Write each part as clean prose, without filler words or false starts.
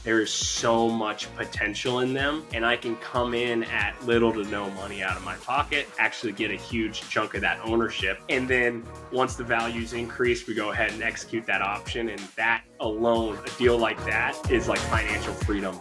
There is so much potential in them, and I can come in at little to no money out of my pocket, actually get a huge chunk of that ownership. And then once the values increase, we go ahead and execute that option. And that alone, a deal like that is like financial freedom.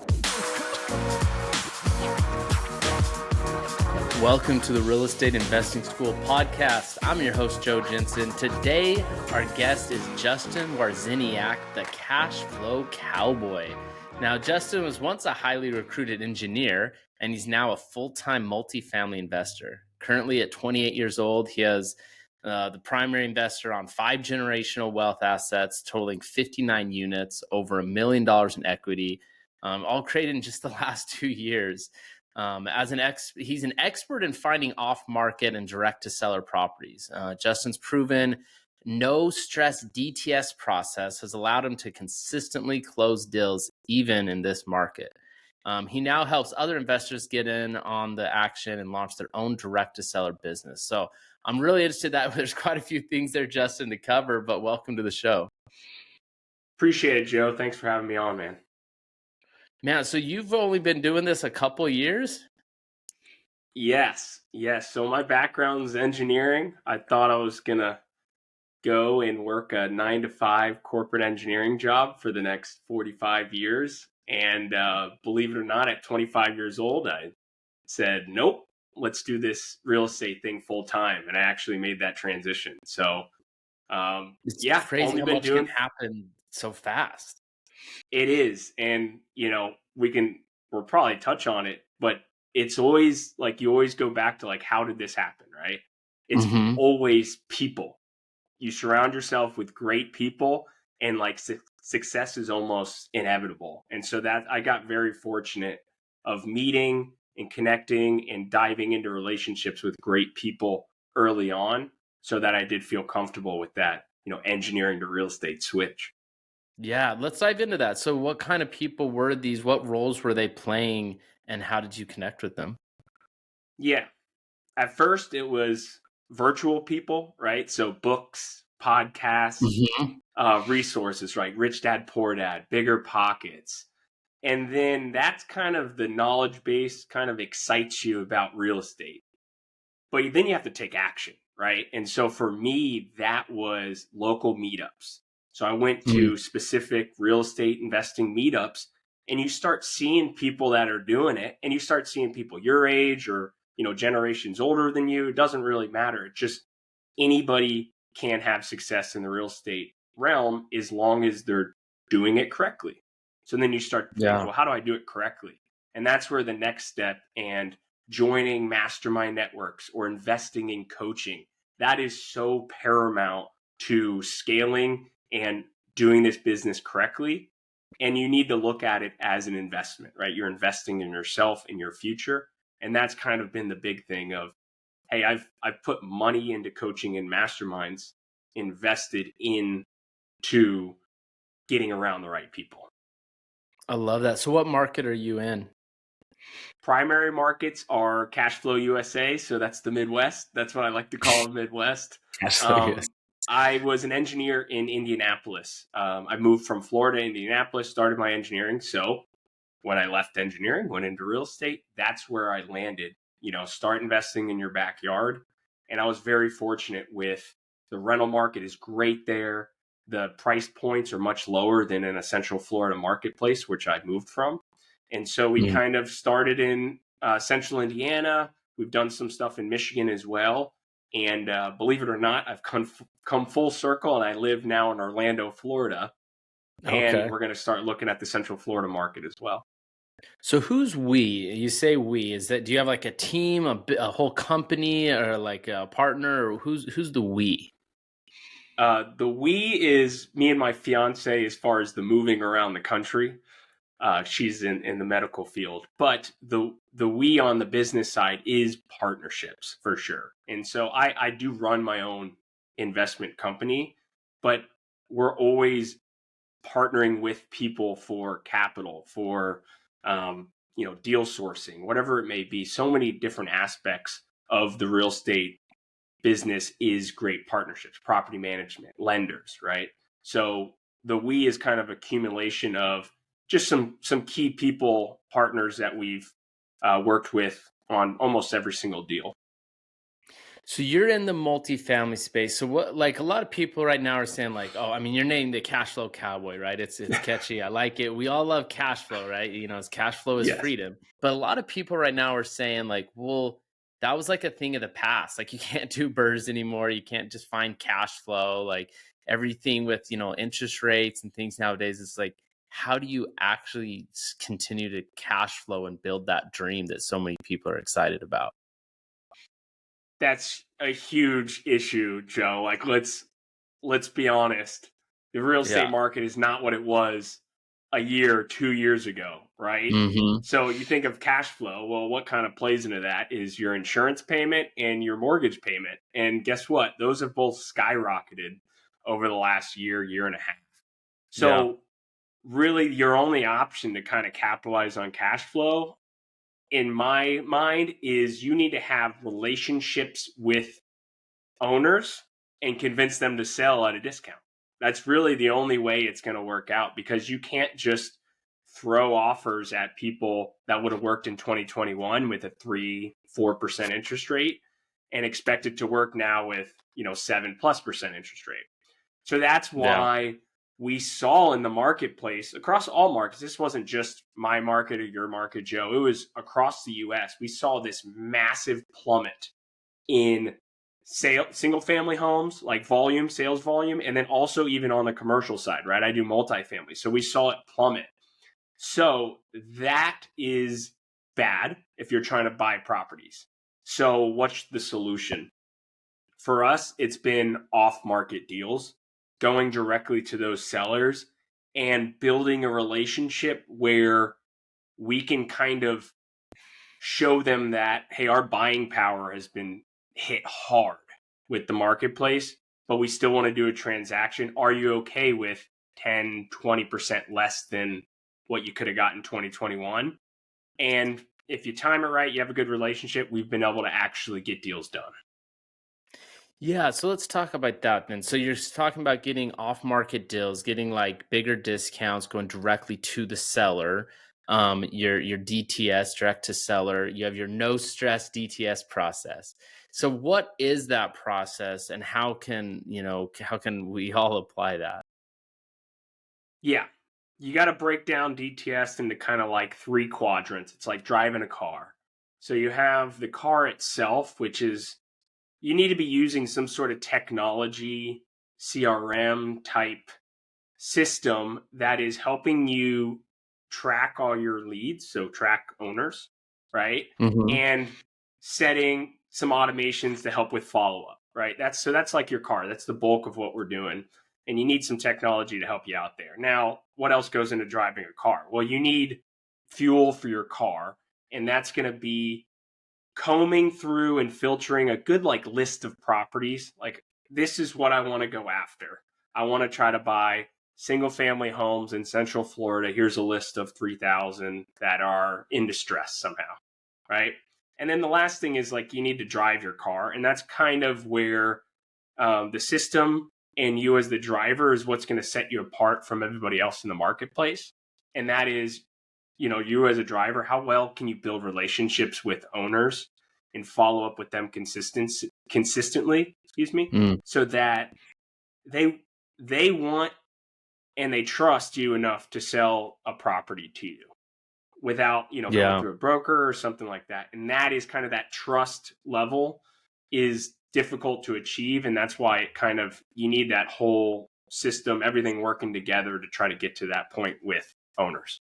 Welcome to the Real Estate Investing School podcast. I'm your host, Joe Jensen. Today, our guest is Justin Wawrzyniak, the Cashflow Cowboy. Now, Justin was once a highly recruited engineer, and he's now a full-time multifamily investor. Currently at 28 years old, he is the primary investor on 5 generational wealth assets totaling 59 units, over $1 million in equity, all created in just the last 2 years. He's an expert in finding off-market and direct-to-seller properties. Justin's proven no-stress DTS process has allowed him to consistently close deals even in this market. He now helps other investors get in on the action and launch their own direct-to-seller business. So I'm really interested that there's quite a few things there, Justin, to cover, but welcome to the show. Appreciate it, Joe. Thanks for having me on, man. Man, so you've only been doing this a couple of years? Yes. So my background is engineering. I thought I was going to go and work a 9-to-5 corporate engineering job for the next 45 years. And believe it or not, at 25 years old, I said, nope, let's do this real estate thing full time. And I actually made that transition. So it's crazy how much can happen so fast. It is. And, we'll probably touch on it, but it's always like, you always go back to like, how did this happen? Right. It's always people. You surround yourself with great people, and like success is almost inevitable. And so that I got very fortunate of meeting and connecting and diving into relationships with great people early on, so that I did feel comfortable with that, engineering to real estate switch. Yeah, let's dive into that. So what kind of people were these? What roles were they playing, and how did you connect with them? Yeah. At first, it was virtual people, right? So books, podcasts, resources, right? Rich Dad, Poor Dad, Bigger Pockets. And then that's kind of the knowledge base kind of excites you about real estate. But then you have to take action, right? And so for me, that was local meetups. So I went to specific real estate investing meetups, and you start seeing people that are doing it, and you start seeing people your age or, generations older than you. It doesn't really matter. It's just anybody can have success in the real estate realm as long as they're doing it correctly. So then you start to think, well, how do I do it correctly? And that's where the next step, and joining mastermind networks or investing in coaching, that is so paramount to scaling and doing this business correctly. And you need to look at it as an investment, right? You're investing in yourself, in your future. And that's kind of been the big thing of, hey, I've put money into coaching and masterminds, invested into getting around the right people. I love that. So what market are you in? Primary markets are Cashflow USA. So that's the Midwest. That's what I like to call the Midwest. I was an engineer in Indianapolis. I moved from Florida to Indianapolis, started my engineering. So when I left engineering, went into real estate, that's where I landed. Start investing in your backyard. And I was very fortunate with the rental market is great there. The price points are much lower than in a Central Florida marketplace, which I moved from. And so we kind of started in Central Indiana. We've done some stuff in Michigan as well. And believe it or not, I've come full circle, and I live now in Orlando, Florida. And we're going to start looking at the Central Florida market as well. So who's we? You say we. Is that, do you have like a team, a whole company, or like a partner, or who's the we? The we is me and my fiance as far as the moving around the country. She's in the medical field, but the we on the business side is partnerships for sure. And so I do run my own investment company, but we're always partnering with people for capital, for deal sourcing, whatever it may be. So many different aspects of the real estate business is great partnerships, property management, lenders, right? So the we is kind of accumulation of just some key people partners that we've worked with on almost every single deal. So you're in the multifamily space. So what, like a lot of people right now are saying like, oh, I mean, you're named the Cashflow Cowboy, right? It's catchy. I like it. We all love cash flow, right? You know, it's cash flow is Yes. freedom. But a lot of people right now are saying like, well, that was like a thing of the past. Like you can't do BRRRRs anymore. You can't just find cash flow. Like everything with, you know, interest rates and things nowadays, it's like, how do you actually continue to cash flow and build that dream that so many people are excited about? That's a huge issue, Joe. Like let's be honest. The real estate Yeah. market is not what it was a year, 2 years ago, right? Mm-hmm. So you think of cash flow. Well, what kind of plays into that is your insurance payment and your mortgage payment. And guess what? Those have both skyrocketed over the last year, year and a half. Yeah. So really your only option to kind of capitalize on cash flow in my mind is you need to have relationships with owners and convince them to sell at a discount. That's really the only way it's going to work out, because you can't just throw offers at people that would have worked in 2021 with a 3-4% interest rate and expect it to work now with 7+% interest rate. So that's Yeah. why we saw in the marketplace across all markets, this wasn't just my market or your market, Joe, it was across the US. We saw this massive plummet in single family homes, like sales volume, and then also even on the commercial side, right? I do multifamily. So we saw it plummet. So that is bad if you're trying to buy properties. So what's the solution? For us, it's been off market deals, going directly to those sellers and building a relationship where we can kind of show them that, hey, our buying power has been hit hard with the marketplace, but we still want to do a transaction. Are you okay with 10-20% less than what you could have got in 2021? And if you time it right, you have a good relationship, we've been able to actually get deals done. Yeah, so let's talk about that then. So you're talking about getting off-market deals, getting like bigger discounts, going directly to the seller. Your DTS, direct to seller. You have your no stress DTS process. So what is that process, and how can we all apply that? Yeah. You got to break down DTS into kind of like 3 quadrants. It's like driving a car. So you have the car itself, which is you need to be using some sort of technology, CRM type system that is helping you track all your leads, so track owners, right? Hmm. And setting some automations to help with follow up, right? That's like your car. That's the bulk of what we're doing. And you need some technology to help you out there. Now, what else goes into driving a car? Well, you need fuel for your car, and that's going to be combing through and filtering a good like list of properties. Like, this is what I want to go after. I want to try to buy single family homes in Central Florida. Here's a list of 3,000 that are in distress somehow, right? And then the last thing is like you need to drive your car, and that's kind of where the system and you as the driver is what's going to set you apart from everybody else in the marketplace. And that is, you as a driver, how well can you build relationships with owners and follow up with them consistently, Mm, so that they want and they trust you enough to sell a property to you without, going yeah. through a broker or something like that. And that is kind of that trust level is difficult to achieve. And that's why it kind of, you need that whole system, everything working together to try to get to that point with owners.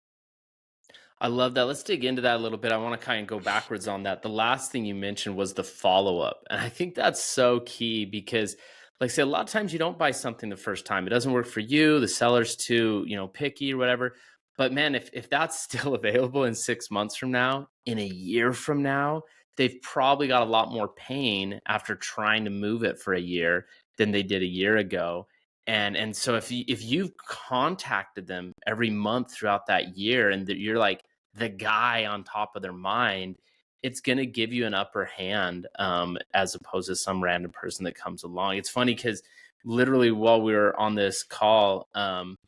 I love that. Let's dig into that a little bit. I want to kind of go backwards on that. The last thing you mentioned was the follow up. And I think that's so key because, like I said, a lot of times you don't buy something the first time. It doesn't work for you. The seller's too, picky or whatever. But man, if that's still available in 6 months from now, in a year from now, they've probably got a lot more pain after trying to move it for a year than they did a year ago. And so if you've contacted them every month throughout that year and that you're like the guy on top of their mind, it's going to give you an upper hand, as opposed to some random person that comes along. It's funny because literally while we were on this call,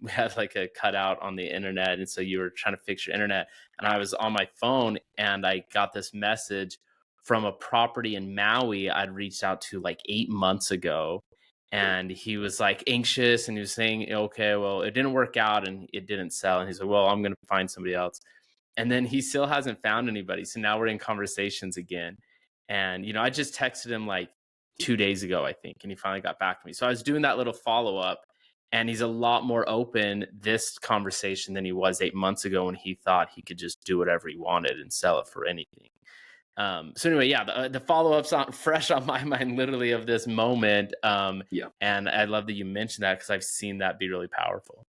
we had like a cutout on the internet. And so you were trying to fix your internet. And I was on my phone and I got this message from a property in Maui I'd reached out to like 8 months ago. And he was like anxious and he was saying, okay, well, it didn't work out and it didn't sell. And he's like, well, I'm going to find somebody else. And then he still hasn't found anybody. So now we're in conversations again. And, I just texted him like 2 days ago, I think, and he finally got back to me. So I was doing that little follow up, and he's a lot more open this conversation than he was 8 months ago when he thought he could just do whatever he wanted and sell it for anything. So anyway, yeah, the follow ups on fresh on my mind, literally of this moment. Yeah. And I love that you mentioned that because I've seen that be really powerful.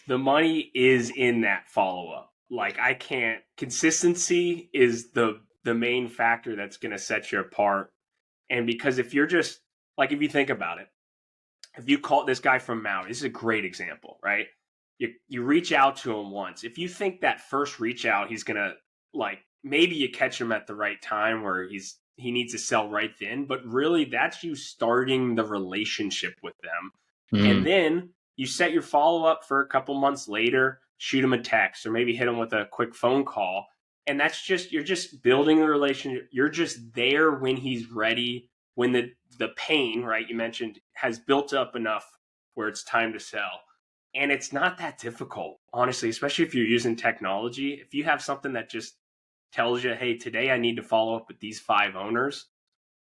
The money is in that follow up. Like consistency is the main factor that's going to set you apart. And because if you're just like, if you think about it, if you call this guy from Maui, this is a great example, right? You reach out to him once. If you think that first reach out, he's going to maybe you catch him at the right time where he needs to sell right then, but really that's you starting the relationship with them. And then you set your follow up for a couple months later, shoot him a text or maybe hit him with a quick phone call. And you're just building the relationship. You're just there when he's ready, when the pain, right, you mentioned, has built up enough where it's time to sell. And it's not that difficult, honestly, especially if you're using technology. If you have something that just tells you, hey, today I need to follow up with these 5 owners.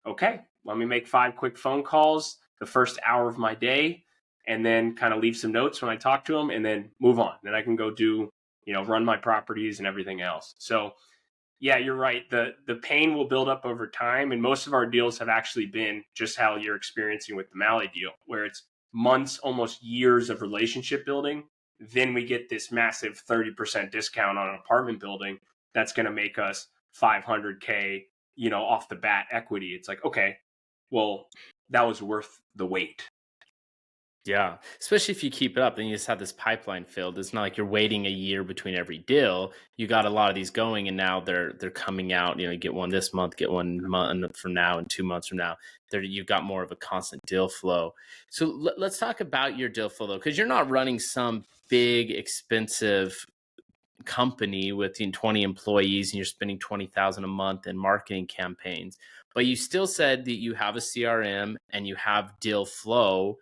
Okay, let me make 5 quick phone calls the first hour of my day, and then kind of leave some notes when I talk to them and then move on. Then I can go do, run my properties and everything else. So yeah, you're right. The pain will build up over time. And most of our deals have actually been just how you're experiencing with the Maui deal, where it's months, almost years of relationship building. Then we get this massive 30% discount on an apartment building that's going to make us $500K, off the bat equity. It's like, okay, well, that was worth the wait. Yeah, especially if you keep it up, then you just have this pipeline filled. It's not like you're waiting a year between every deal. You got a lot of these going, and now they're coming out. You get one this month, get 1 month from now, and 2 months from now. You've got more of a constant deal flow. So let's talk about your deal flow though, because you're not running some big expensive company with 20 employees and you're spending $20,000 a month in marketing campaigns, but you still said that you have a CRM and you have deal flow.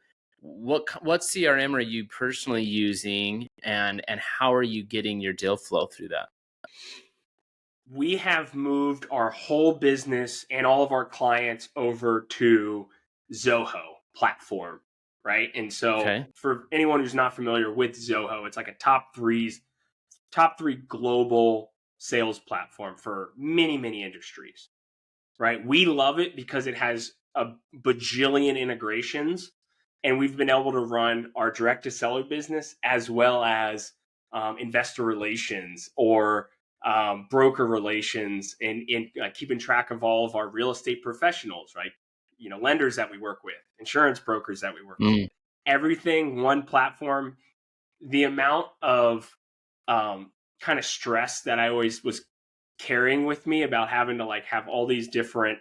What CRM are you personally using, and how are you getting your deal flow through that? We have moved our whole business and all of our clients over to Zoho platform, right? And so for anyone who's not familiar with Zoho, it's like a top three global sales platform for many, many industries, right? We love it because it has a bajillion integrations, and we've been able to run our direct to seller business as well as investor relations or broker relations, and keeping track of all of our real estate professionals, right? Lenders that we work with, insurance brokers that we work with, everything, one platform. The amount of kind of stress that I always was carrying with me about having to have all these different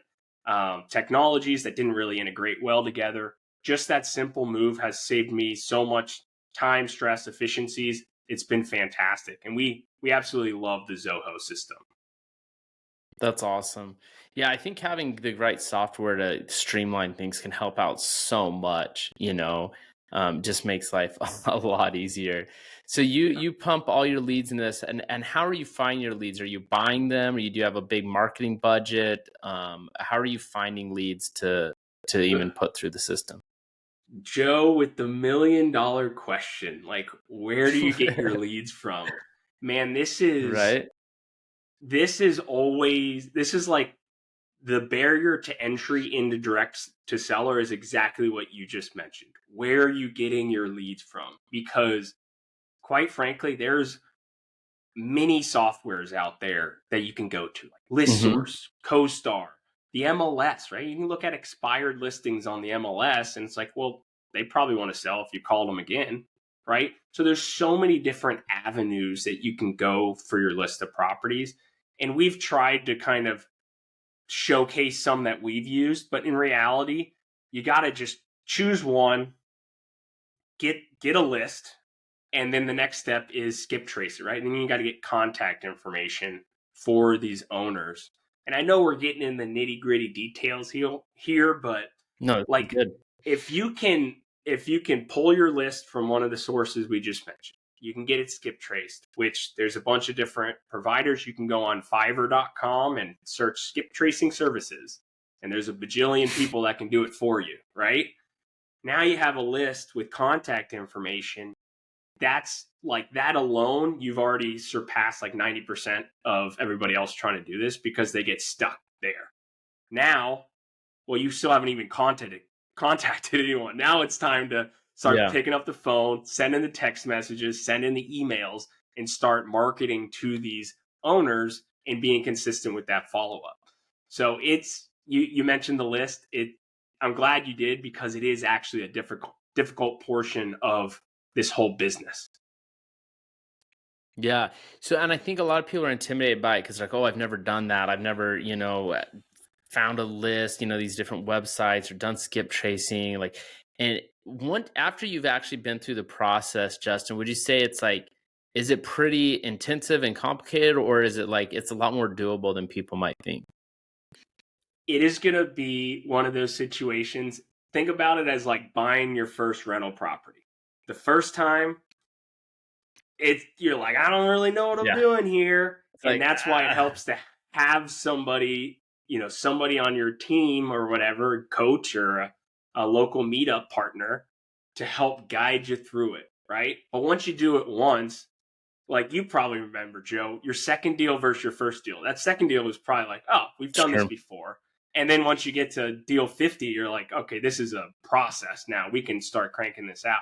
technologies that didn't really integrate well together. Just that simple move has saved me so much time, stress, efficiencies. It's been fantastic. And we absolutely love the Zoho system. That's awesome. Yeah, I think having the right software to streamline things can help out so much, just makes life a lot easier. So you pump all your leads in this, and how are you finding your leads? Are you buying them, or do you have a big marketing budget? How are you finding leads to even put through the system? Joe, with the $1 million question, where do you get your leads from? Man, this is right. This is like the barrier to entry into direct to seller is exactly what you just mentioned. Where are you getting your leads from? Because quite frankly, there's many softwares out there that you can go to, like ListSource, CoStar, the MLS, right? You can look at expired listings on the MLS and it's like, well, they probably want to sell if you call them again, right? So there's so many different avenues that you can go for your list of properties. And we've tried to kind of showcase some that we've used, but in reality, you got to just choose one, get a list, and then the next step is skip trace it, right? And then you got to get contact information for these owners. And I know we're getting in the nitty gritty details here, but No, like good. if you can pull your list from one of the sources we just mentioned, you can get it skip traced, which there's a bunch of different providers. You can go on Fiverr.com and search skip tracing services, and there's a bajillion people that can do it for you, right? Now you have a list with contact information. That's like that alone, you've already surpassed like 90% of everybody else trying to do this because they get stuck there. Now, well, you still haven't even contacted anyone. Now it's time to start picking up the phone, sending the text messages, sending the emails, and start marketing to these owners and being consistent with that follow-up. So it's, you mentioned the list. I'm glad you did, because it is actually a difficult portion of this whole business. Yeah. So, and I think a lot of people are intimidated by it because like, oh, I've never done that. I've never, found a list, these different websites or done skip tracing. Like, and after you've actually been through the process, Justin, would you say it's like, is it pretty intensive and complicated, or is it like, it's a lot more doable than people might think? It is going to be one of those situations. Think about it as like buying your first rental property. The first time, you're like, I don't really know what I'm doing here. And that's why it helps to have somebody, somebody on your team or whatever, coach or a local meetup partner to help guide you through it, right? But once you do it once, like you probably remember, Joe, your second deal versus your first deal. That second deal was probably like, oh, we've done this before. And then once you get to deal 50, you're like, okay, this is a process now. We can start cranking this out.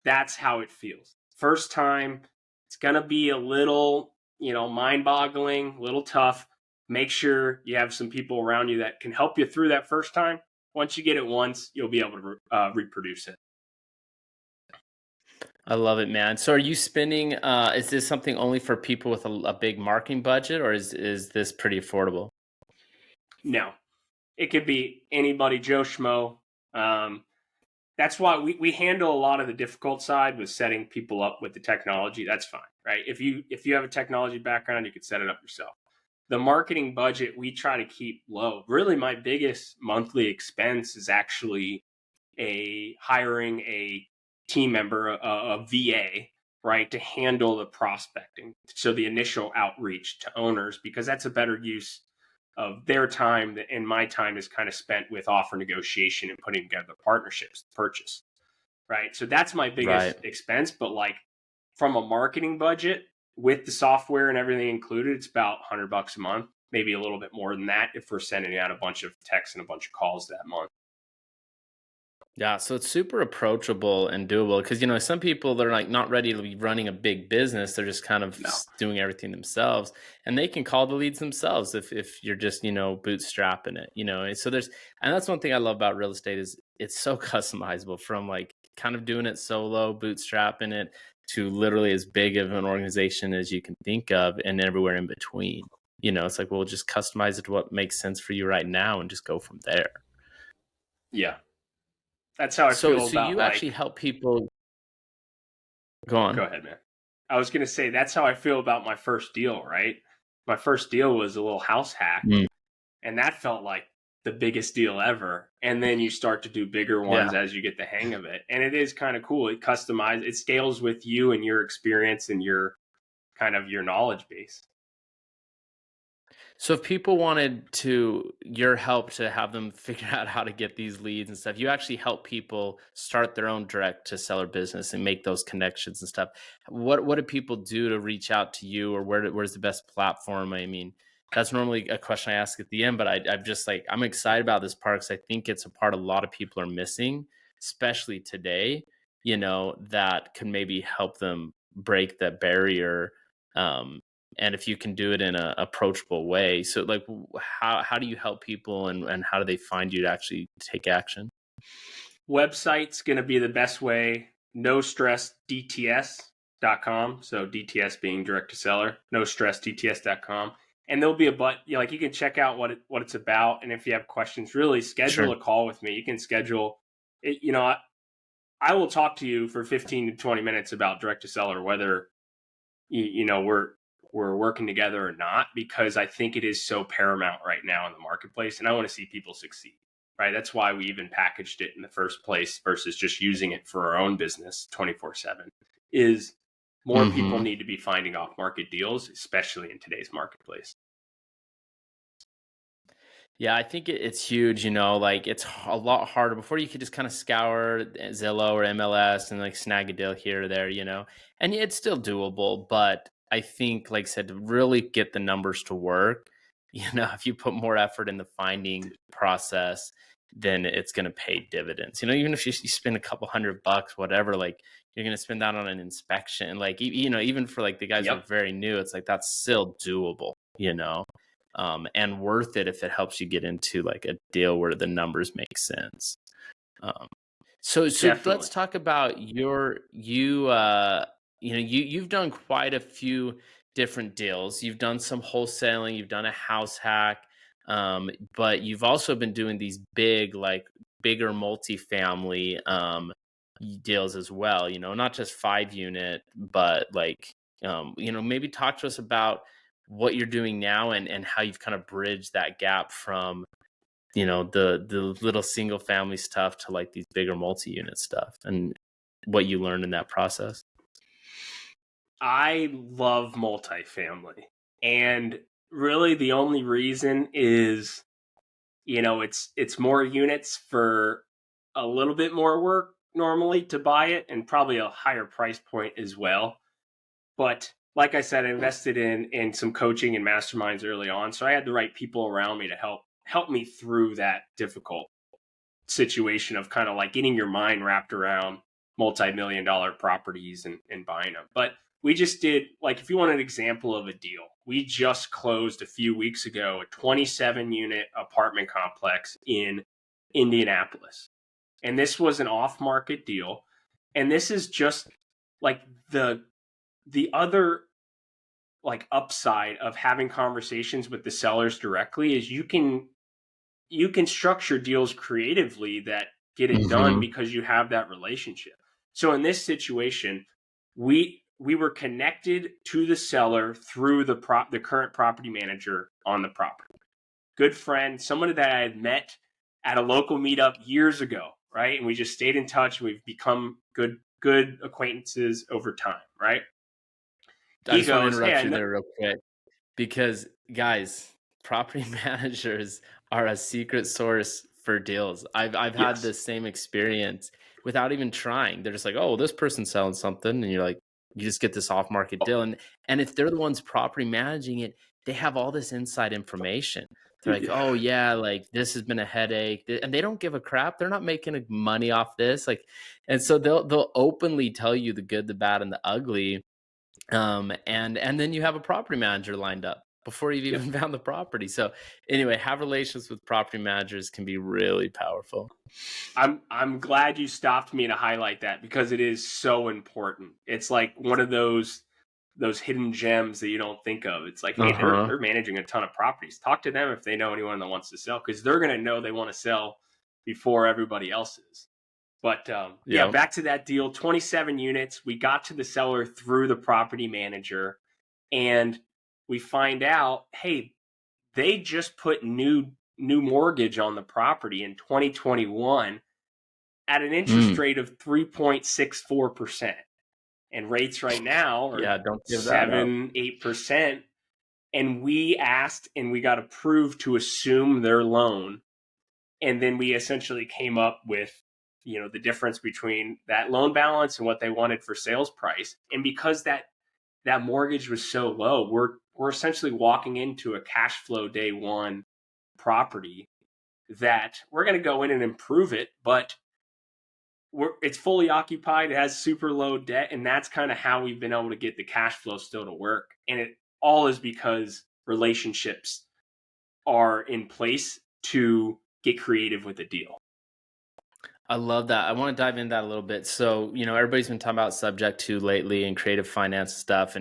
That's how it feels. First time, it's going to be a little, mind-boggling, a little tough. Make sure you have some people around you that can help you through that first time. Once you get it once, you'll be able to reproduce it. I love it, man. So are you spending, is this something only for people with a big marketing budget, or is this pretty affordable? No, it could be anybody, Joe Schmo. That's why we handle a lot of the difficult side with setting people up with the technology. That's fine, right? If you have a technology background, you could set it up yourself. The marketing budget we try to keep low. Really, my biggest monthly expense is actually hiring a team member, a VA, right, to handle the prospecting. So the initial outreach to owners, because that's a better use of their time, and my time is kind of spent with offer negotiation and putting together partnerships, purchase, right? So that's my biggest expense. But like from a marketing budget with the software and everything included, it's about $100 a month, maybe a little bit more than that if we're sending out a bunch of texts and a bunch of calls that month. Yeah, so it's super approachable and doable because, some people, they're like not ready to be running a big business. They're just kind of doing everything themselves, and they can call the leads themselves if you're just, bootstrapping it, so and that's one thing I love about real estate is it's so customizable, from like kind of doing it solo, bootstrapping it, to literally as big of an organization as you can think of, and everywhere in between. It's like, we'll just customize it to what makes sense for you right now and just go from there. Yeah. That's how I feel about. So you actually help people. Go on. Go ahead, man. I was going to say, that's how I feel about my first deal, right? My first deal was a little house hack, and that felt like the biggest deal ever. And then you start to do bigger ones as you get the hang of it. And it is kind of cool. It customizes, it scales with you and your experience and your kind of your knowledge base. So if people wanted your help to have them figure out how to get these leads and stuff, you actually help people start their own direct to seller business and make those connections and stuff. What do people do to reach out to you, or where's the best platform? I mean, that's normally a question I ask at the end, but I'm excited about this part because I think it's a part a lot of people are missing, especially today, that can maybe help them break that barrier. And if you can do it in an approachable way. So like, how do you help people, and how do they find you to actually take action? Website's going to be the best way. No stress DTS.com. So DTS being direct to seller, no stress DTS.com. And there'll be a button, you can check out what it's about. And if you have questions, really schedule a call with me. You can schedule I will talk to you for 15 to 20 minutes about direct to seller, whether we're working together or not, because I think it is so paramount right now in the marketplace, and I want to see people succeed. Right? That's why we even packaged it in the first place versus just using it for our own business 24/7. Is more people need to be finding off market deals, especially in today's marketplace. Yeah, I think it's huge, like it's a lot harder. Before you could just kind of scour Zillow or MLS and like snag a deal here or there, and it's still doable. But I think, like I said, to really get the numbers to work, if you put more effort in the finding process, then it's going to pay dividends. Even if you spend a couple $100, whatever, like you're going to spend that on an inspection. Like, even for like the guys that are very new, it's like that's still doable, and worth it if it helps you get into like a deal where the numbers make sense. So let's talk about you've done quite a few different deals. You've done some wholesaling, you've done a house hack, but you've also been doing these bigger multifamily deals as well. Not just 5-unit, but like maybe talk to us about what you're doing now and how you've kind of bridged that gap from the little single family stuff to like these bigger multi-unit stuff and what you learned in that process. I love multifamily, and really the only reason is it's more units for a little bit more work normally to buy it, and probably a higher price point as well. But like I said, I invested in some coaching and masterminds early on, so I had the right people around me to help me through that difficult situation of kind of like getting your mind wrapped around multi-million-dollar properties and buying them. But we just did, like, if you want an example of a deal, we just closed a few weeks ago a 27-unit apartment complex in Indianapolis. And this was an off-market deal. And this is just like the other like upside of having conversations with the sellers directly is you can structure deals creatively that get it done because you have that relationship. So in this situation, we were connected to the seller through the current property manager on the property. Good friend, someone that I had met at a local meetup years ago, right? And we just stayed in touch. We've become good acquaintances over time, right? I just want to interrupt you there real quick, because guys, property managers are a secret source for deals. I've had the same experience without even trying. They're just like, oh, this person's selling something, and you're like, you just get this off market deal, and if they're the ones property managing it, they have all this inside information. They're like, oh yeah, like this has been a headache, and they don't give a crap. They're not making money off this, like, and so they'll openly tell you the good, the bad, and the ugly. And then you have a property manager lined up before you've even found the property. So anyway, have relations with property managers can be really powerful. I'm glad you stopped me to highlight that, because it is so important. It's like one of those hidden gems that you don't think of. It's like, hey, they're managing a ton of properties. Talk to them if they know anyone that wants to sell, because they're going to know they want to sell before everybody else is. But back to that deal, 27 units. We got to the seller through the property manager, and we find out, hey, they just put new mortgage on the property in 2021 at an interest rate of 3.64%. And rates right now are don't give 7-8%. And we asked and we got approved to assume their loan. And then we essentially came up with the difference between that loan balance and what they wanted for sales price. And because that mortgage was so low, we're essentially walking into a cash flow day one property that we're going to go in and improve it, but it's fully occupied. It has super low debt. And that's kind of how we've been able to get the cash flow still to work. And it all is because relationships are in place to get creative with a deal. I love that. I want to dive into that a little bit. So, everybody's been talking about subject to lately and creative finance stuff.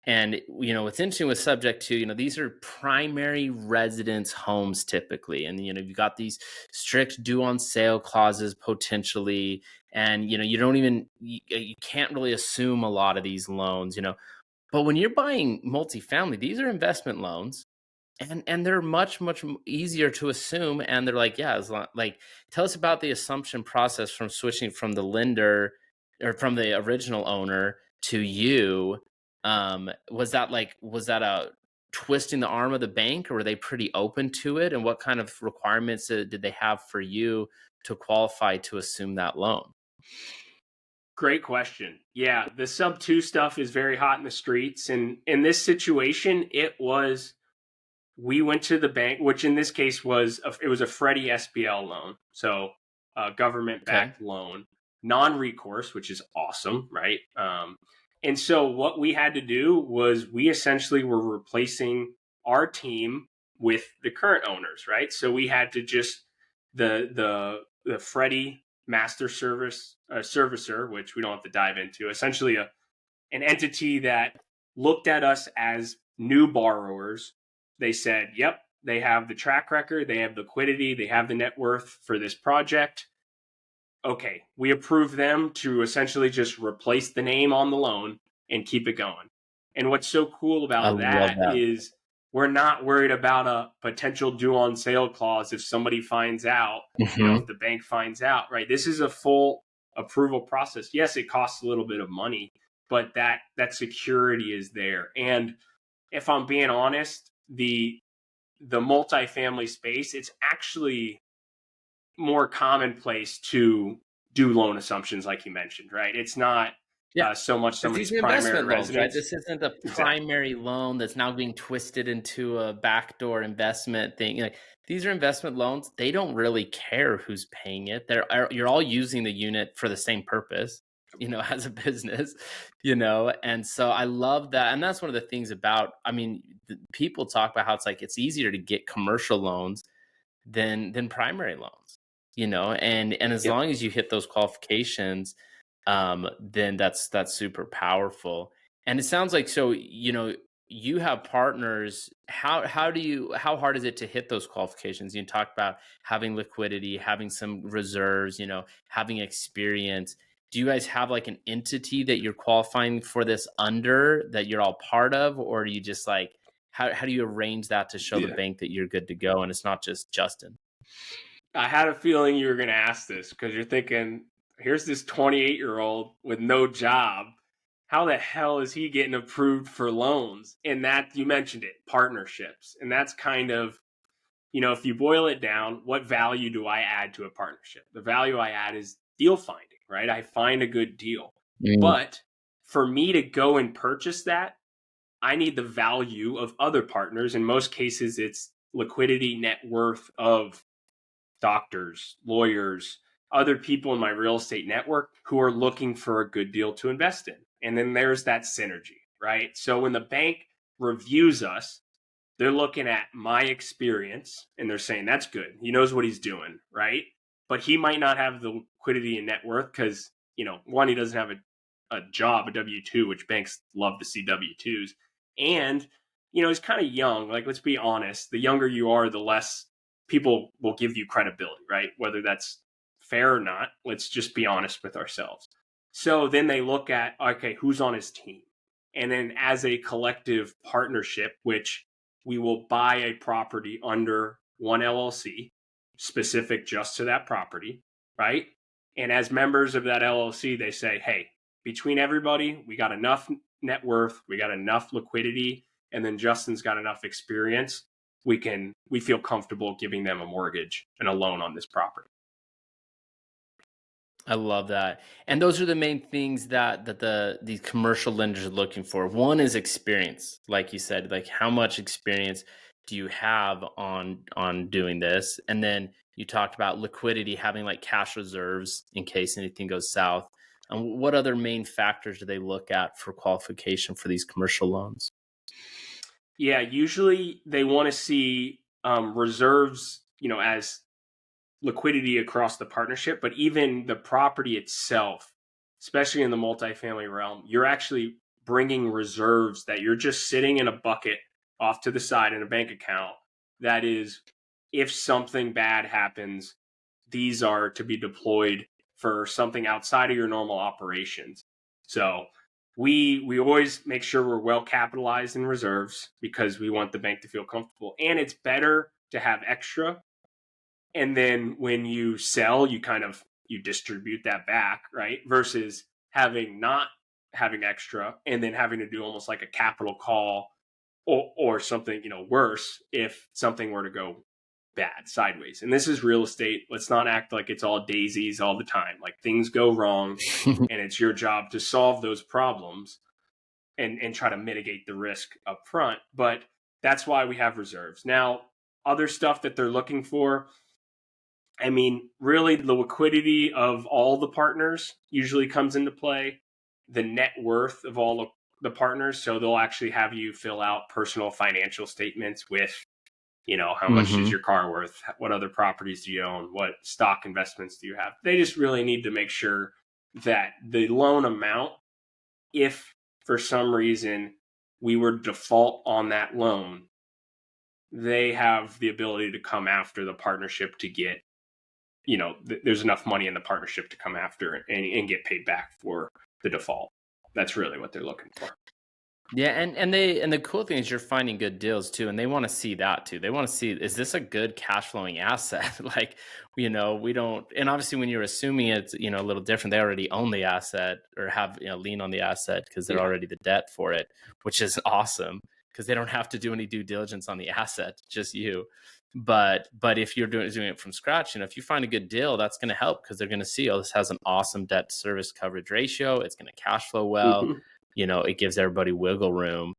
And, what's interesting with subject to, these are primary residence homes typically. And, you've got these strict due on sale clauses potentially. And, you don't even, you can't really assume a lot of these loans, But when you're buying multifamily, these are investment loans. And they're much easier to assume, and they're like, yeah, as long, like, tell us about the assumption process from switching from the lender or from the original owner to you. Was that a twisting the arm of the bank, or were they pretty open to it? And what kind of requirements did they have for you to qualify to assume that loan? Great question. Yeah, the sub 2 stuff is very hot in the streets. And in this situation, we went to the bank, which in this case it was a Freddie SBL loan. So a government Okay. backed loan, non-recourse, which is awesome, right? And so what we had to do was we essentially were replacing our team with the current owners, right? So we had to just the Freddie master servicer, which we don't have to dive into, essentially an entity that looked at us as new borrowers. They said, yep, they have the track record, they have liquidity, they have the net worth for this project. Okay, we approve them to essentially just replace the name on the loan and keep it going. And what's so cool I about love that that. is we're not worried about a potential due on sale clause if somebody finds out, if the bank finds out, right? This is a full approval process. Yes, it costs a little bit of money, but that security is there. And if I'm being honest, the multifamily space, it's actually more commonplace to do loan assumptions like you mentioned, right? It's not Yeah. so much Because somebody's these are primary investment loans, right? residence. This isn't a Exactly. primary loan that's now being twisted into a backdoor investment thing. Like, these are investment loans. They don't really care who's paying it. You're all using the unit for the same purpose, as a business, And so I love that, and that's one of the things about. I mean, people talk about how it's easier to get commercial loans than primary loans, and as Yep. long as you hit those qualifications, then that's super powerful. And it sounds like, so, you have partners. How hard is it to hit those qualifications? You talk about having liquidity, having some reserves, having experience. Do you guys have like an entity that you're qualifying for this under, that you're all part of, or do you just like, how do you arrange that to show the Yeah. bank that you're good to go and it's not just Justin? I had a feeling you were going to ask this because you're thinking, here's this 28-year-old with no job. How the hell is he getting approved for loans? And that, you mentioned it, partnerships. And that's kind of, if you boil it down, what value do I add to a partnership? The value I add is deal finding, right? I find a good deal. Mm. But for me to go and purchase that, I need the value of other partners. In most cases, it's liquidity, net worth of doctors, lawyers, other people in my real estate network who are looking for a good deal to invest in. And then there's that synergy, right? So when the bank reviews us, they're looking at my experience and they're saying, that's good. He knows what he's doing, right? But he might not have the liquidity and net worth because, one, he doesn't have a job, a W 2, which banks love to see W 2s. And, he's kind of young. Like, let's be honest, the younger you are, the less people will give you credibility, right? Whether that's fair or not, let's just be honest with ourselves. So then they look at, okay, who's on his team? And then as a collective partnership, which we will buy a property under one LLC, specific just to that property, right? And as members of that LLC, they say, hey, between everybody, we got enough net worth, we got enough liquidity, and then Justin's got enough experience. We feel comfortable giving them a mortgage and a loan on this property. I love that. And those are the main things that these commercial lenders are looking for. One is experience, like you said, like how much experience do you have on doing this? And then you talked about liquidity, having like cash reserves in case anything goes south. And what other main factors do they look at for qualification for these commercial loans? Yeah, usually they want to see reserves, as liquidity across the partnership, but even the property itself, especially in the multifamily realm, you're actually bringing reserves that you're just sitting in a bucket off to the side in a bank account. That is, if something bad happens, these are to be deployed for something outside of your normal operations. So we always make sure we're well capitalized in reserves because we want the bank to feel comfortable. And it's better to have extra. And then when you sell, you distribute that back, right? Versus not having extra and then having to do almost like a capital call or something, worse if something were to go bad sideways. And this is real estate. Let's not act like it's all daisies all the time. Like things go wrong and it's your job to solve those problems and try to mitigate the risk up front. But that's why we have reserves. Now, other stuff that they're looking for, I mean, really the liquidity of all the partners usually comes into play, the net worth of all of the partners. So they'll actually have you fill out personal financial statements with, how much is your car worth? What other properties do you own? What stock investments do you have? They just really need to make sure that the loan amount, if for some reason we were to default on that loan, they have the ability to come after the partnership to get, there's enough money in the partnership to come after and get paid back for the default. That's really what they're looking for. Yeah, and the cool thing is you're finding good deals too, and they want to see that too. They want to see, is this a good cash flowing asset? Like, we don't, and obviously when you're assuming it's, a little different, they already own the asset or have, lien on the asset because they're already the debt for it, which is awesome because they don't have to do any due diligence on the asset, just you. But if you're doing it from scratch, if you find a good deal, that's going to help because they're going to see, oh, this has an awesome debt service coverage ratio. It's going to cash flow well. It gives everybody wiggle room,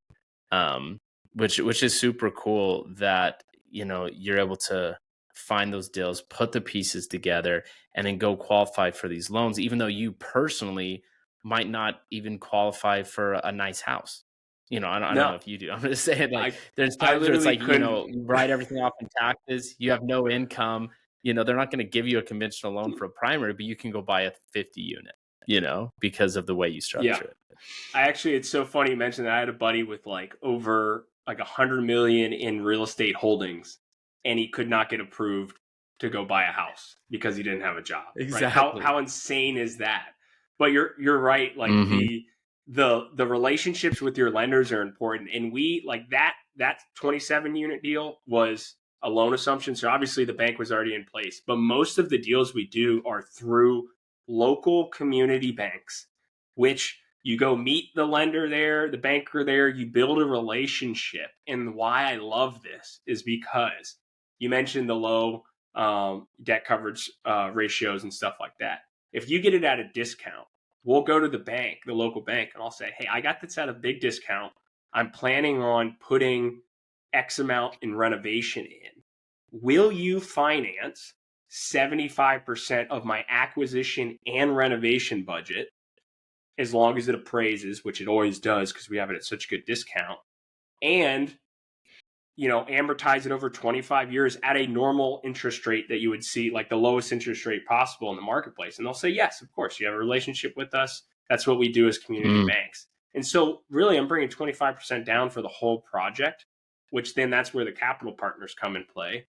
which is super cool that, you're able to find those deals, put the pieces together, and then go qualify for these loans, even though you personally might not even qualify for a nice house. I don't know if you do. I'm just saying, like, there's times where it's like, you write everything off in taxes, you have no income, they're not going to give you a conventional loan for a primary, but you can go buy a 50 unit, because of the way you structure it. It's so funny you mentioned that. I had a buddy with over 100 million in real estate holdings, and he could not get approved to go buy a house because he didn't have a job. Exactly. Right? How insane is that? But you're right. Like the relationships with your lenders are important, and we that 27 unit deal was a loan assumption. So obviously the bank was already in place, but most of the deals we do are through local community banks, which you go meet the lender there, the banker there, you build a relationship. And why I love this is because you mentioned the low debt coverage ratios and stuff like that. If you get it at a discount, we'll go to the bank, the local bank, and I'll say, hey, I got this at a big discount. I'm planning on putting X amount in renovation in. Will you finance 75% of my acquisition and renovation budget, as long as it appraises, which it always does because we have it at such a good discount, and amortize it over 25 years at a normal interest rate that you would see, like the lowest interest rate possible in the marketplace? And they'll say, yes, of course, you have a relationship with us. That's what we do as community banks. And so really I'm bringing 25% down for the whole project, which then that's where the capital partners come in play.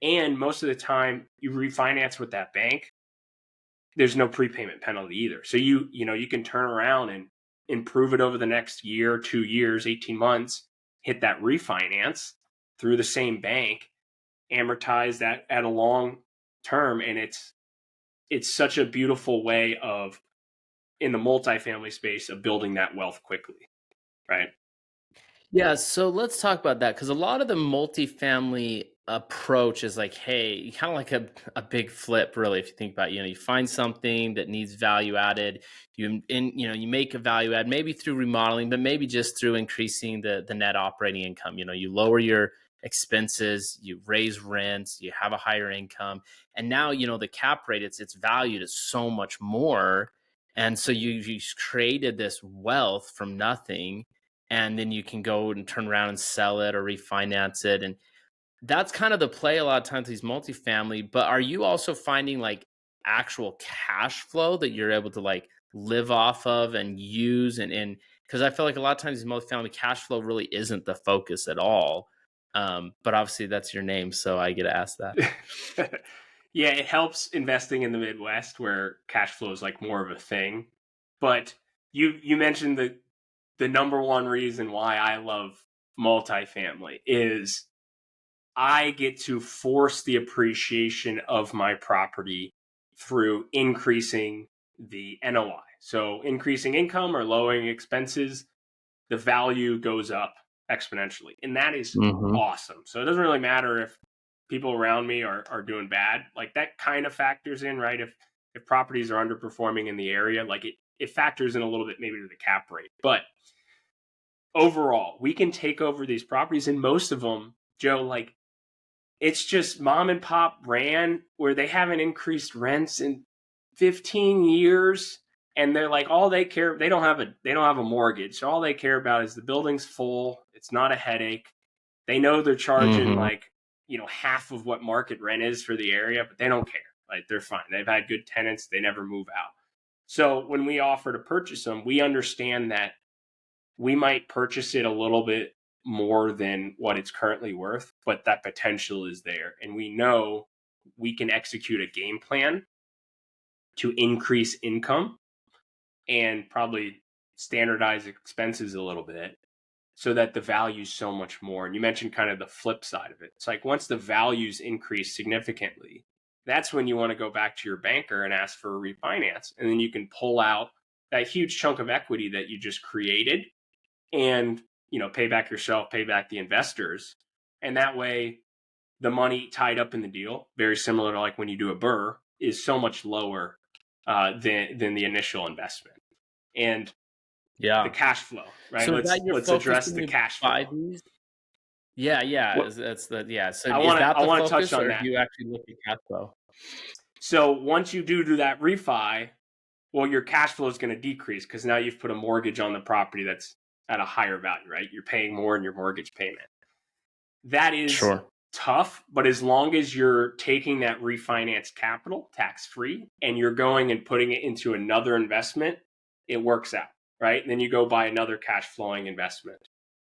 And most of the time you refinance with that bank, there's no prepayment penalty either. So you can turn around and improve it over the next year, 2 years, 18 months, hit that refinance through the same bank, amortize that at a long term. And it's such a beautiful way of, in the multifamily space, of building that wealth quickly. Right. Yeah. So let's talk about that. Cause a lot of the multifamily approach is like, hey, kind of like a big flip, really. If you think about, you find something that needs value added, you make a value add, maybe through remodeling, but maybe just through increasing the net operating income. You lower your expenses, you raise rents, you have a higher income, and now the cap rate, it's valued at so much more, and so you created this wealth from nothing, and then you can go and turn around and sell it or refinance it. And that's kind of the play a lot of times, these multifamily. But are you also finding like actual cash flow that you're able to like live off of and use and Because I feel like a lot of times multifamily cash flow really isn't the focus at all. But obviously that's your name, so I get to ask that. Yeah, it helps investing in the Midwest where cash flow is like more of a thing. But you mentioned the number one reason why I love multifamily is I get to force the appreciation of my property through increasing the NOI. So increasing income or lowering expenses, the value goes up exponentially. And that is Mm-hmm. awesome. So it doesn't really matter if people around me are doing bad. Like that kind of factors in, right? If properties are underperforming in the area, like it factors in a little bit maybe to the cap rate. But overall, we can take over these properties, and most of them, Joe, like it's just mom and pop ran where they haven't increased rents in 15 years, and they're like all they don't have a mortgage, so all they care about is the building's full, it's not a headache. They know they're charging Mm-hmm. like half of what market rent is for the area, but they don't care. Like they're fine, they've had good tenants, they never move out. So when we offer to purchase them, we understand that we might purchase it a little bit more than what it's currently worth, but that potential is there. And we know we can execute a game plan to increase income and probably standardize expenses a little bit so that the value's so much more. And you mentioned kind of the flip side of it. It's like once the values increase significantly, that's when you want to go back to your banker and ask for a refinance. And then you can pull out that huge chunk of equity that you just created and pay back yourself, pay back the investors. And that way the money tied up in the deal, very similar to like when you do a burr, is so much lower than the initial investment. And the Yeah. cash flow, right? So is that your Let's focus address when the you cash buy flow. these? Yeah, yeah. What That's the yeah. So I is want to that I the want to touch focus, on or do that. you actually look at cash flow? So once you do that refi, well, your cash flow is going to decrease because now you've put a mortgage on the property that's at a higher value, right? You're paying more in your mortgage payment. That is Sure. tough, but as long as you're taking that refinance capital tax free and you're going and putting it into another investment, it works out, right? And then you go buy another cash flowing investment.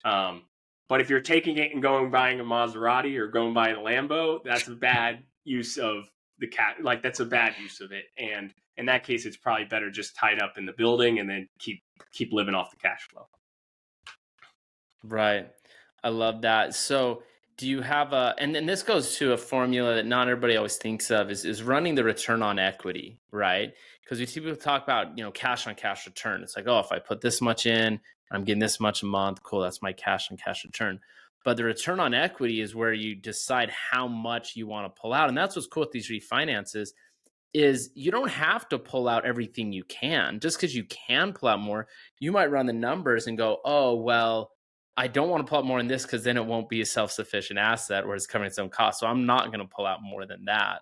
Um, but if you're taking it and going buying a Maserati or going buying a Lambo, that's a bad use of the cat. Like that's a bad use of it. And in that case, it's probably better just tied up in the building and then keep living off the cash flow. Right. I love that. So do you have and then this goes to a formula that not everybody always thinks of is running the return on equity, right? Because we see people talk about, cash on cash return. It's like, oh, if I put this much in, I'm getting this much a month. Cool. That's my cash on cash return. But the return on equity is where you decide how much you want to pull out. And that's what's cool with these refinances is you don't have to pull out everything you can. Just because you can pull out more, you might run the numbers and go, oh, well, I don't want to pull out more in this because then it won't be a self-sufficient asset where it's covering its own cost. So I'm not going to pull out more than that.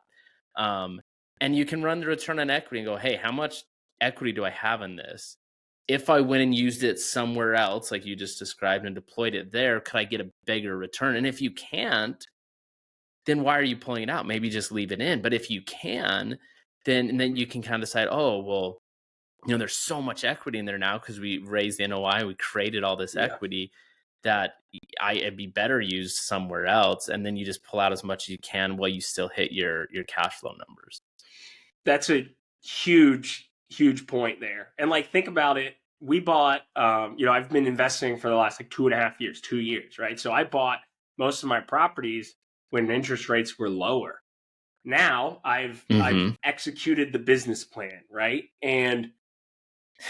Um, and you can run the return on equity and go, hey, how much equity do I have in this? If I went and used it somewhere else, like you just described, and deployed it there, could I get a bigger return? And if you can't, then why are you pulling it out? Maybe just leave it in. But if you can, then you can kind of decide, oh, well, there's so much equity in there now because we raised the NOI, we created all this Yeah. equity that it'd be better used somewhere else. And then you just pull out as much as you can while you still hit your cash flow numbers. That's a huge, huge point there. And like, think about it. We bought, I've been investing for the last like 2.5 years, 2 years, right? So I bought most of my properties when interest rates were lower. Now I've executed the business plan, right? And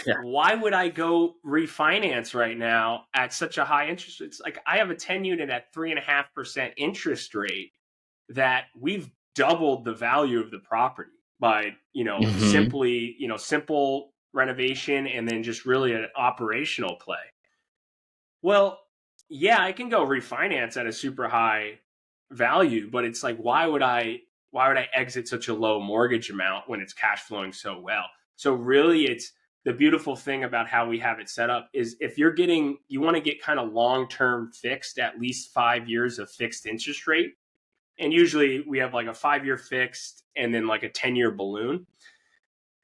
Yeah. why would I go refinance right now at such a high interest? It's like I have a 10 unit at 3.5% interest rate that we've doubled the value of the property by, simply, simple renovation and then just really an operational play. Well, yeah, I can go refinance at a super high value, but it's like, why would I exit such a low mortgage amount when it's cash flowing so well? So really it's the beautiful thing about how we have it set up is if you want to get kind of long-term fixed, at least 5 years of fixed interest rate. And usually we have like a 5-year fixed and then like a 10-year balloon.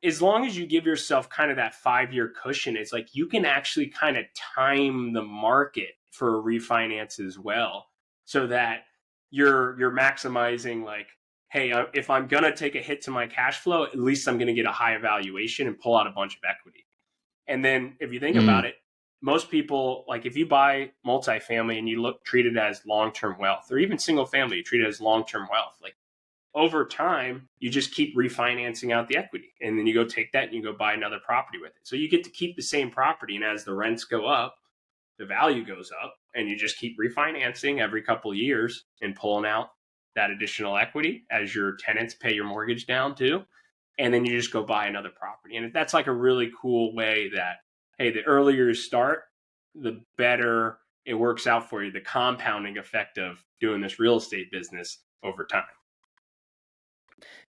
as long as you give yourself kind of that 5-year cushion, it's like you can actually kind of time the market for a refinance as well, so that you're maximizing, like, hey, if I'm going to take a hit to my cash flow, at least I'm going to get a high valuation and pull out a bunch of equity. And then if you think about it, most people, like if you buy multifamily and you treat it as long-term wealth, or even single family, you treat it as long-term wealth, like over time, you just keep refinancing out the equity. And then you go take that and you go buy another property with it. So you get to keep the same property. And as the rents go up, the value goes up, and you just keep refinancing every couple of years and pulling out that additional equity as your tenants pay your mortgage down too. And then you just go buy another property. And that's like a really cool way that, hey, the earlier you start, the better it works out for you, the compounding effect of doing this real estate business over time.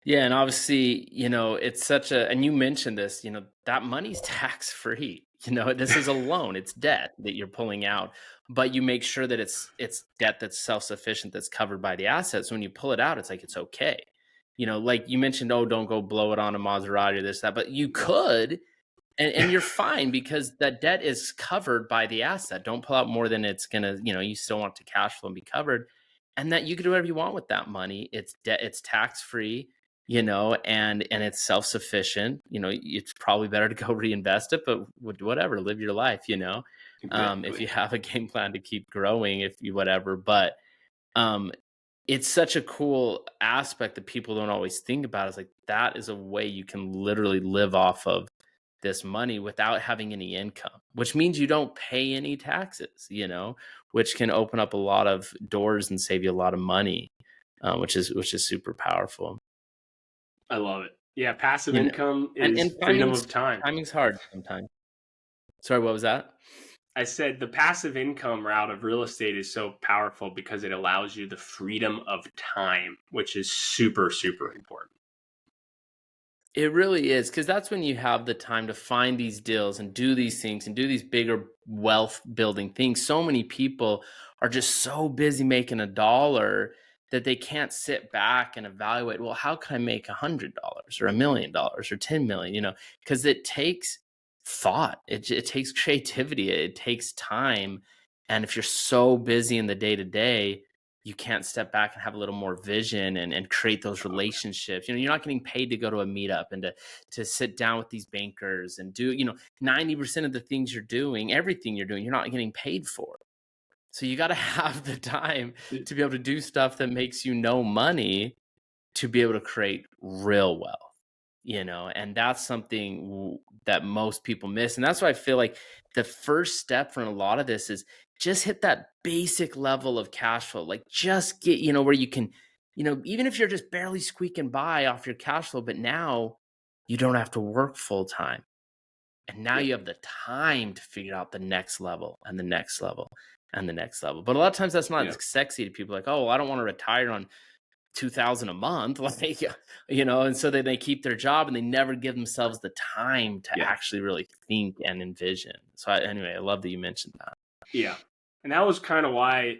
Yeah, and obviously, it's and you mentioned this, that money's tax free. This is a loan, it's debt that you're pulling out, but you make sure that it's debt that's self-sufficient, that's covered by the assets. So when you pull it out, it's like it's okay. Like you mentioned, oh, don't go blow it on a Maserati or this, that, but you could, and you're fine because that debt is covered by the asset. Don't pull out more than it's gonna, you still want to cash flow and be covered, and that you can do whatever you want with that money. It's debt, it's tax free, and it's self-sufficient. It's probably better to go reinvest it, but whatever, live your life, Exactly. if you have a game plan to keep growing, if you whatever. But it's such a cool aspect that people don't always think about. Is like, that is a way you can literally live off of this money without having any income, which means you don't pay any taxes, which can open up a lot of doors and save you a lot of money, which is super powerful. I love it. Yeah, passive income is and freedom of time. Timing's hard sometimes. Sorry, what was that? I said the passive income route of real estate is so powerful because it allows you the freedom of time, which is super, super important. It really is, because that's when you have the time to find these deals and do these things and do these bigger wealth building things. So many people are just so busy making a dollar that they can't sit back and evaluate, well, how can I make $100 or $1 million or 10 million, because it takes thought. It takes creativity. It takes time. And if you're so busy in the day to day, you can't step back and have a little more vision and create those relationships. You're not getting paid to go to a meetup and to sit down with these bankers and do, 90% of the things you're doing, everything you're doing, you're not getting paid for. So you got to have the time to be able to do stuff that makes money to be able to create real wealth, and that's something that most people miss. And that's why I feel like the first step from a lot of this is just hit that basic level of cash flow. Like, just get, where you can, even if you're just barely squeaking by off your cash flow, but now you don't have to work full time. And now you have the time to figure out the next level and the next level and the next level. But a lot of times that's not sexy to people. Like, oh, well, I don't want to retire on $2,000 a month, like, and so they keep their job and they never give themselves the time to actually really think and envision. So anyway, I love that you mentioned that. Yeah. And that was kind of why.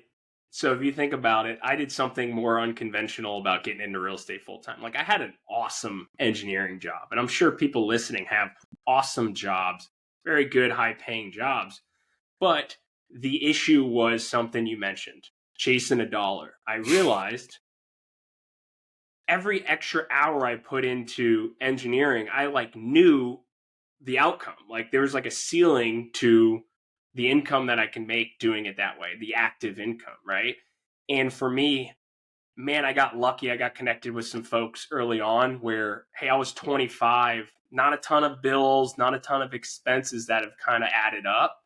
So if you think about it, I did something more unconventional about getting into real estate full time. Like, I had an awesome engineering job, and I'm sure people listening have awesome jobs, very good, high paying jobs. But the issue was something you mentioned, chasing a dollar. I realized every extra hour I put into engineering, I knew the outcome. Like, there was like a ceiling to the income that I can make doing it that way, the active income, right? And for me, man, I got lucky. I got connected with some folks early on where, hey, I was 25, not a ton of bills, not a ton of expenses that have kind of added up.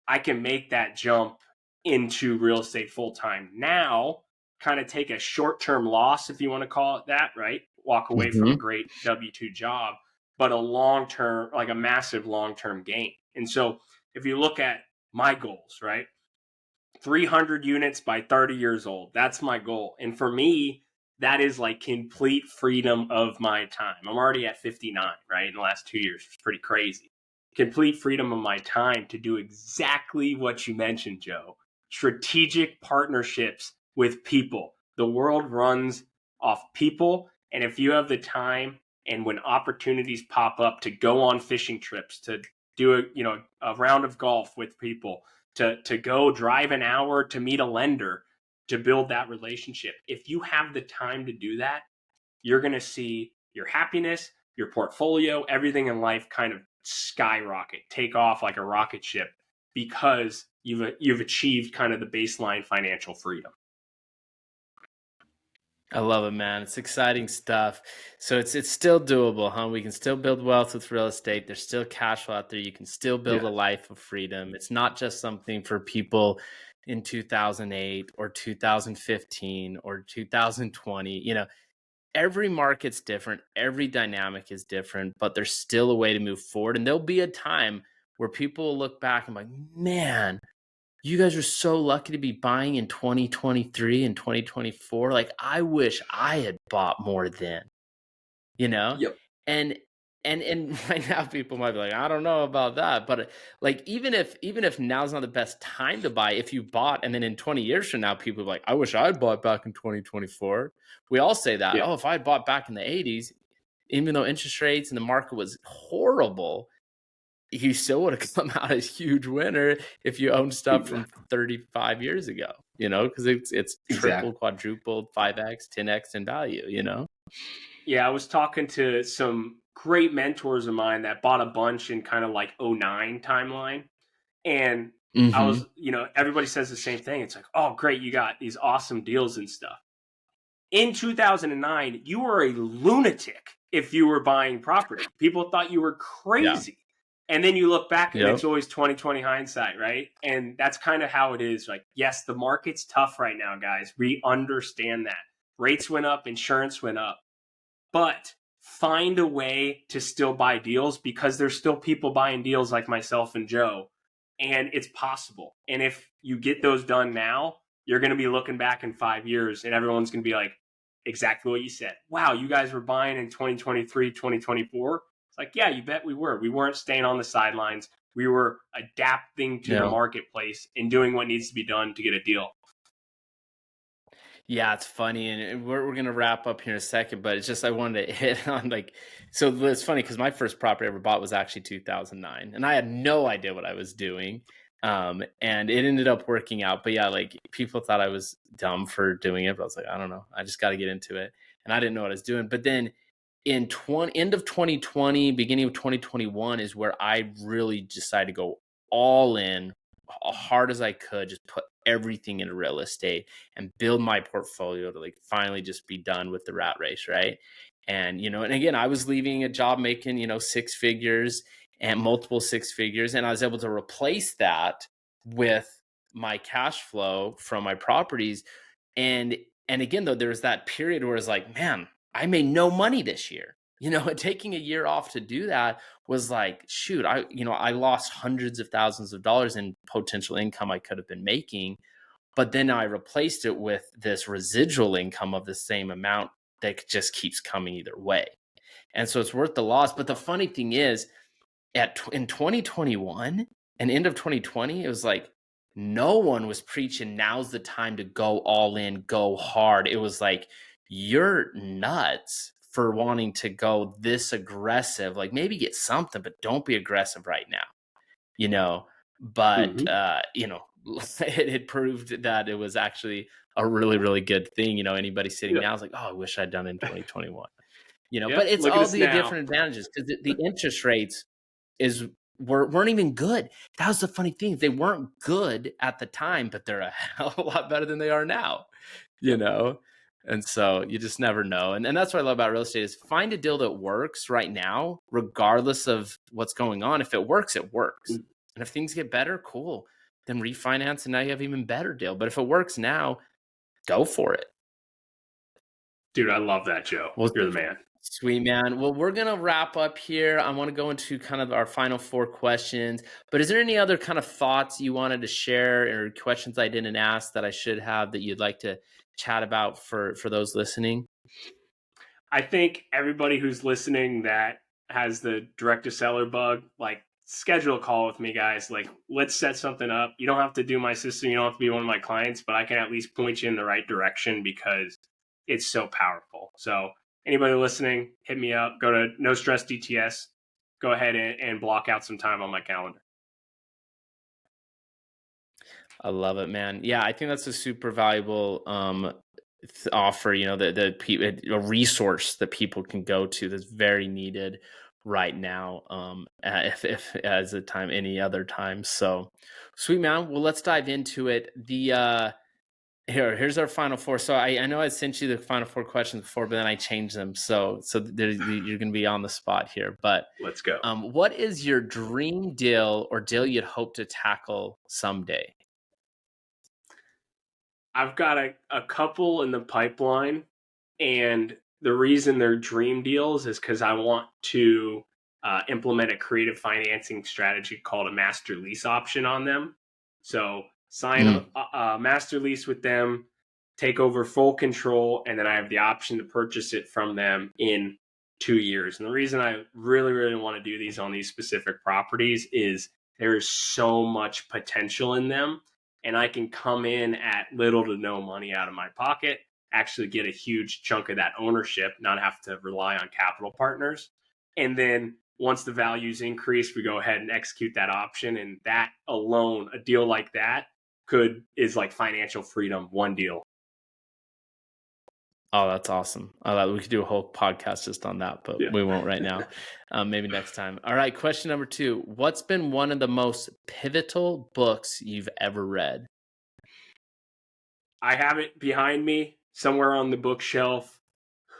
I can make that jump into real estate full time now, kind of take a short-term loss, if you want to call it that, right? Walk away from a great W-2 job, but a long-term, like a massive long-term gain. And so if you look at my goals, right? 300 units by 30 years old. That's my goal. And for me, that is like complete freedom of my time. I'm already at 59, right? In the last 2 years. It's pretty crazy. Complete freedom of my time to do exactly what you mentioned, Joe. Strategic partnerships with people. The world runs off people. And if you have the time And when opportunities pop up to go on fishing trips, to do a round of golf with people, to go drive an hour to meet a lender, to build that relationship, if you have the time to do that, you're going to see your happiness, your portfolio, everything in life kind of skyrocket, take off like a rocket ship, because you've achieved kind of the baseline financial freedom. I love it, man. It's exciting stuff. So it's still doable, huh? We can still build wealth with real estate. There's still cash flow out there. You can still build a life of freedom. It's not just something for people in 2008 or 2015 or 2020. You know, every market's different. Every dynamic is different, but there's still a way to move forward. And there'll be a time where people will look back and be like, man, you guys are so lucky to be buying in 2023 and 2024. Like, I wish I had bought more then, you know? Yep. And right now people might be like, I don't know about that. But like, even if now's not the best time to buy, if you bought and then in 20 years from now, people are like, I wish I had bought back in 2024. We all say that. Yeah. Oh, if I had bought back in the 80s, even though interest rates and the market was horrible, you still would have come out as a huge winner if you owned stuff from 35 years ago, you know, because it's triple, quadrupled, 5x, 10x in value, you know? Yeah, I was talking to some great mentors of mine that bought a bunch in kind of like 09 timeline. And I was, everybody says the same thing. It's like, oh, great, you got these awesome deals and stuff. In 2009, you were a lunatic if you were buying property. People thought you were crazy. Yeah. And then you look back and it's always 20/20 hindsight, right? And that's kind of how it is. Like, yes, the market's tough right now, guys. We understand that. Rates went up, insurance went up. But find a way to still buy deals, because there's still people buying deals like myself and Joe. And it's possible. And if you get those done now, you're going to be looking back in 5 years and everyone's going to be like, exactly what you said. Wow, you guys were buying in 2023, 2024. It's like, yeah, you bet we were. We weren't staying on the sidelines. We were adapting to the marketplace and doing what needs to be done to get a deal. Yeah, it's funny. And we're going to wrap up here in a second, but it's just, I wanted to hit on like, so it's funny because my first property I ever bought was actually 2009 and I had no idea what I was doing. And it ended up working out, but yeah, like people thought I was dumb for doing it, but I was like, I don't know. I just got to get into it. And I didn't know what I was doing. But then in end of 2020, beginning of 2021 is where I really decided to go all in, hard as I could, just put everything into real estate and build my portfolio to like finally just be done with the rat race. Right. And, and again, I was leaving a job making, 6 figures and multiple 6 figures. And I was able to replace that with my cash flow from my properties. And again, though, there was that period where it's like, man, I made no money this year, and taking a year off to do that was like, shoot, I lost hundreds of thousands of dollars in potential income I could have been making. But then I replaced it with this residual income of the same amount that just keeps coming either way. And so it's worth the loss. But the funny thing is, in 2021 and end of 2020, it was like no one was preaching, now's the time to go all in, go hard. It was like, you're nuts for wanting to go this aggressive. Like, maybe get something, but don't be aggressive right now, but it proved that it was actually a really, really good thing. Anybody sitting now is like, oh, I wish I'd done it in 2021, but it's all the different advantages, because the interest rates weren't even good. That was the funny thing. They weren't good at the time, but they're a hell of a lot better than they are now, And so you just never know. And that's what I love about real estate is find a deal that works right now, regardless of what's going on. If it works, it works. And if things get better, cool. Then refinance and now you have an even better deal. But if it works now, go for it. Dude, I love that, Joe. Well, you're the man. Sweet, man. Well, we're going to wrap up here. I want to go into kind of our final 4 questions. But is there any other kind of thoughts you wanted to share or questions I didn't ask that I should have that you'd like to chat about for those listening? I think everybody who's listening that has the direct to seller bug, like, schedule a call with me, guys. Like, let's set something up. You don't have to do my system. You don't have to be one of my clients, but I can at least point you in the right direction because it's so powerful. So anybody listening, hit me up. Go to No Stress DTS. Go ahead and block out some time on my calendar. I love it, man. Yeah, I think that's a super valuable offer. A resource that people can go to that's very needed right now. If as a time, any other time. So, sweet, man. Well, let's dive into it. Here's our final four. So I know I sent you the final four questions before, but then I changed them. So you're going to be on the spot here. But let's go. What is your dream deal or deal you'd hope to tackle someday? I've got a couple in the pipeline, and the reason they're dream deals is because I want to implement a creative financing strategy called a master lease option on them. So sign a master lease with them, take over full control, and then I have the option to purchase it from them in 2 years. And the reason I really, really want to do these on these specific properties is there is so much potential in them, and I can come in at little to no money out of my pocket, actually get a huge chunk of that ownership, not have to rely on capital partners. And then once the values increase, we go ahead and execute that option. And that alone, a deal like that is like financial freedom, one deal. Oh, that's awesome. We could do a whole podcast just on that, but we won't right now. Maybe next time. All right. Question number 2. What's been one of the most pivotal books you've ever read? I have it behind me somewhere on the bookshelf.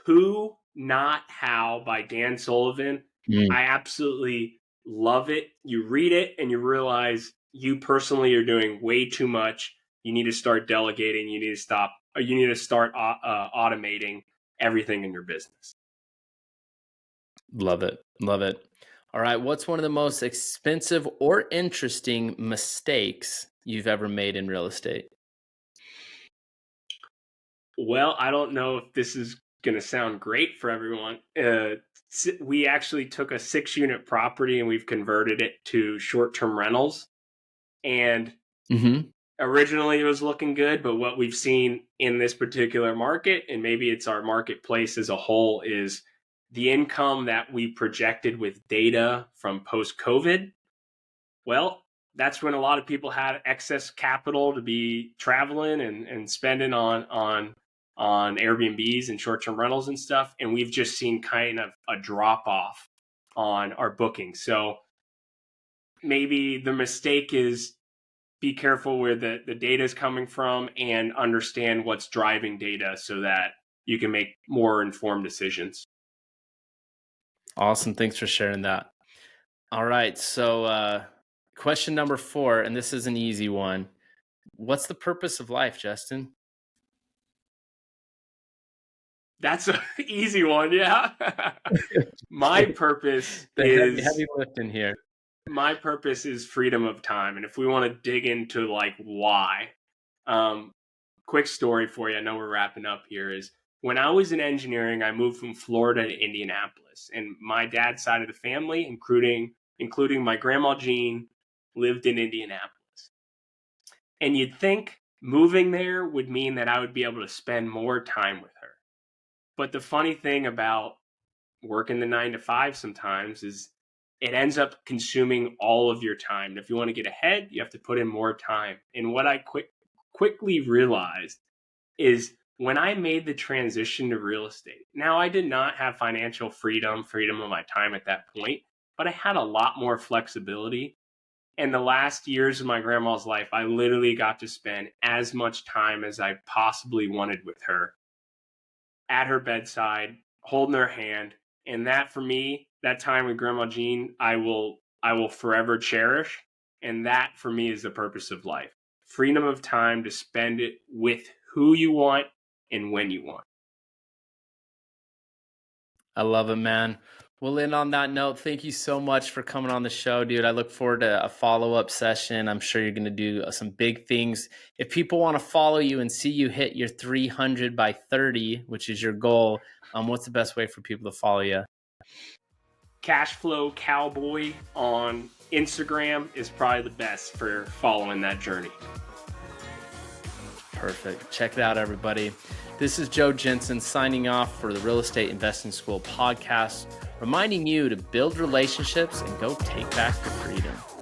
Who, Not How by Dan Sullivan. I absolutely love it. You read it and you realize you personally are doing way too much. You need to start delegating. You need to start automating everything in your business. Love it. Love it. All right. What's one of the most expensive or interesting mistakes you've ever made in real estate? Well, I don't know if this is going to sound great for everyone. We actually took a 6-unit property and we've converted it to short-term rentals. And originally it was looking good, but what we've seen in this particular market, and maybe it's our marketplace as a whole, is the income that we projected with data from post-COVID. Well, that's when a lot of people had excess capital to be traveling and spending on Airbnbs and short-term rentals and stuff. And we've just seen kind of a drop off on our bookings. So maybe the mistake is be careful where the data is coming from and understand what's driving data so that you can make more informed decisions. Awesome. Thanks for sharing that. All right. So question number 4, and this is an easy one. What's the purpose of life, Justin? That's an easy one, yeah. My purpose is heavy lifting here. My purpose is freedom of time. And if we want to dig into like why, quick story for you. I know we're wrapping up here. Is when I was in engineering, I moved from Florida to Indianapolis, and my dad's side of the family, including my grandma Jean, lived in Indianapolis. And you'd think moving there would mean that I would be able to spend more time with her. But the funny thing about working the 9 to 5 sometimes is it ends up consuming all of your time. And if you want to get ahead, you have to put in more time. And what I quickly realized is when I made the transition to real estate, now I did not have financial freedom of my time at that point, but I had a lot more flexibility. And the last years of my grandma's life, I literally got to spend as much time as I possibly wanted with her at her bedside, holding her hand. And that, for me, that time with Grandma Jean, I will forever cherish. And that, for me, is the purpose of life. Freedom of time to spend it with who you want and when you want. I love it, man. We'll end on that note. Thank you so much for coming on the show, dude. I look forward to a follow-up session. I'm sure you're going to do some big things. If people want to follow you and see you hit your 300 by 30, which is your goal, what's the best way for people to follow you? Cashflow Cowboy on Instagram is probably the best for following that journey. Perfect. Check it out, everybody. This is Joe Jensen signing off for the Real Estate Investing School podcast, reminding you to build relationships and go take back your freedom.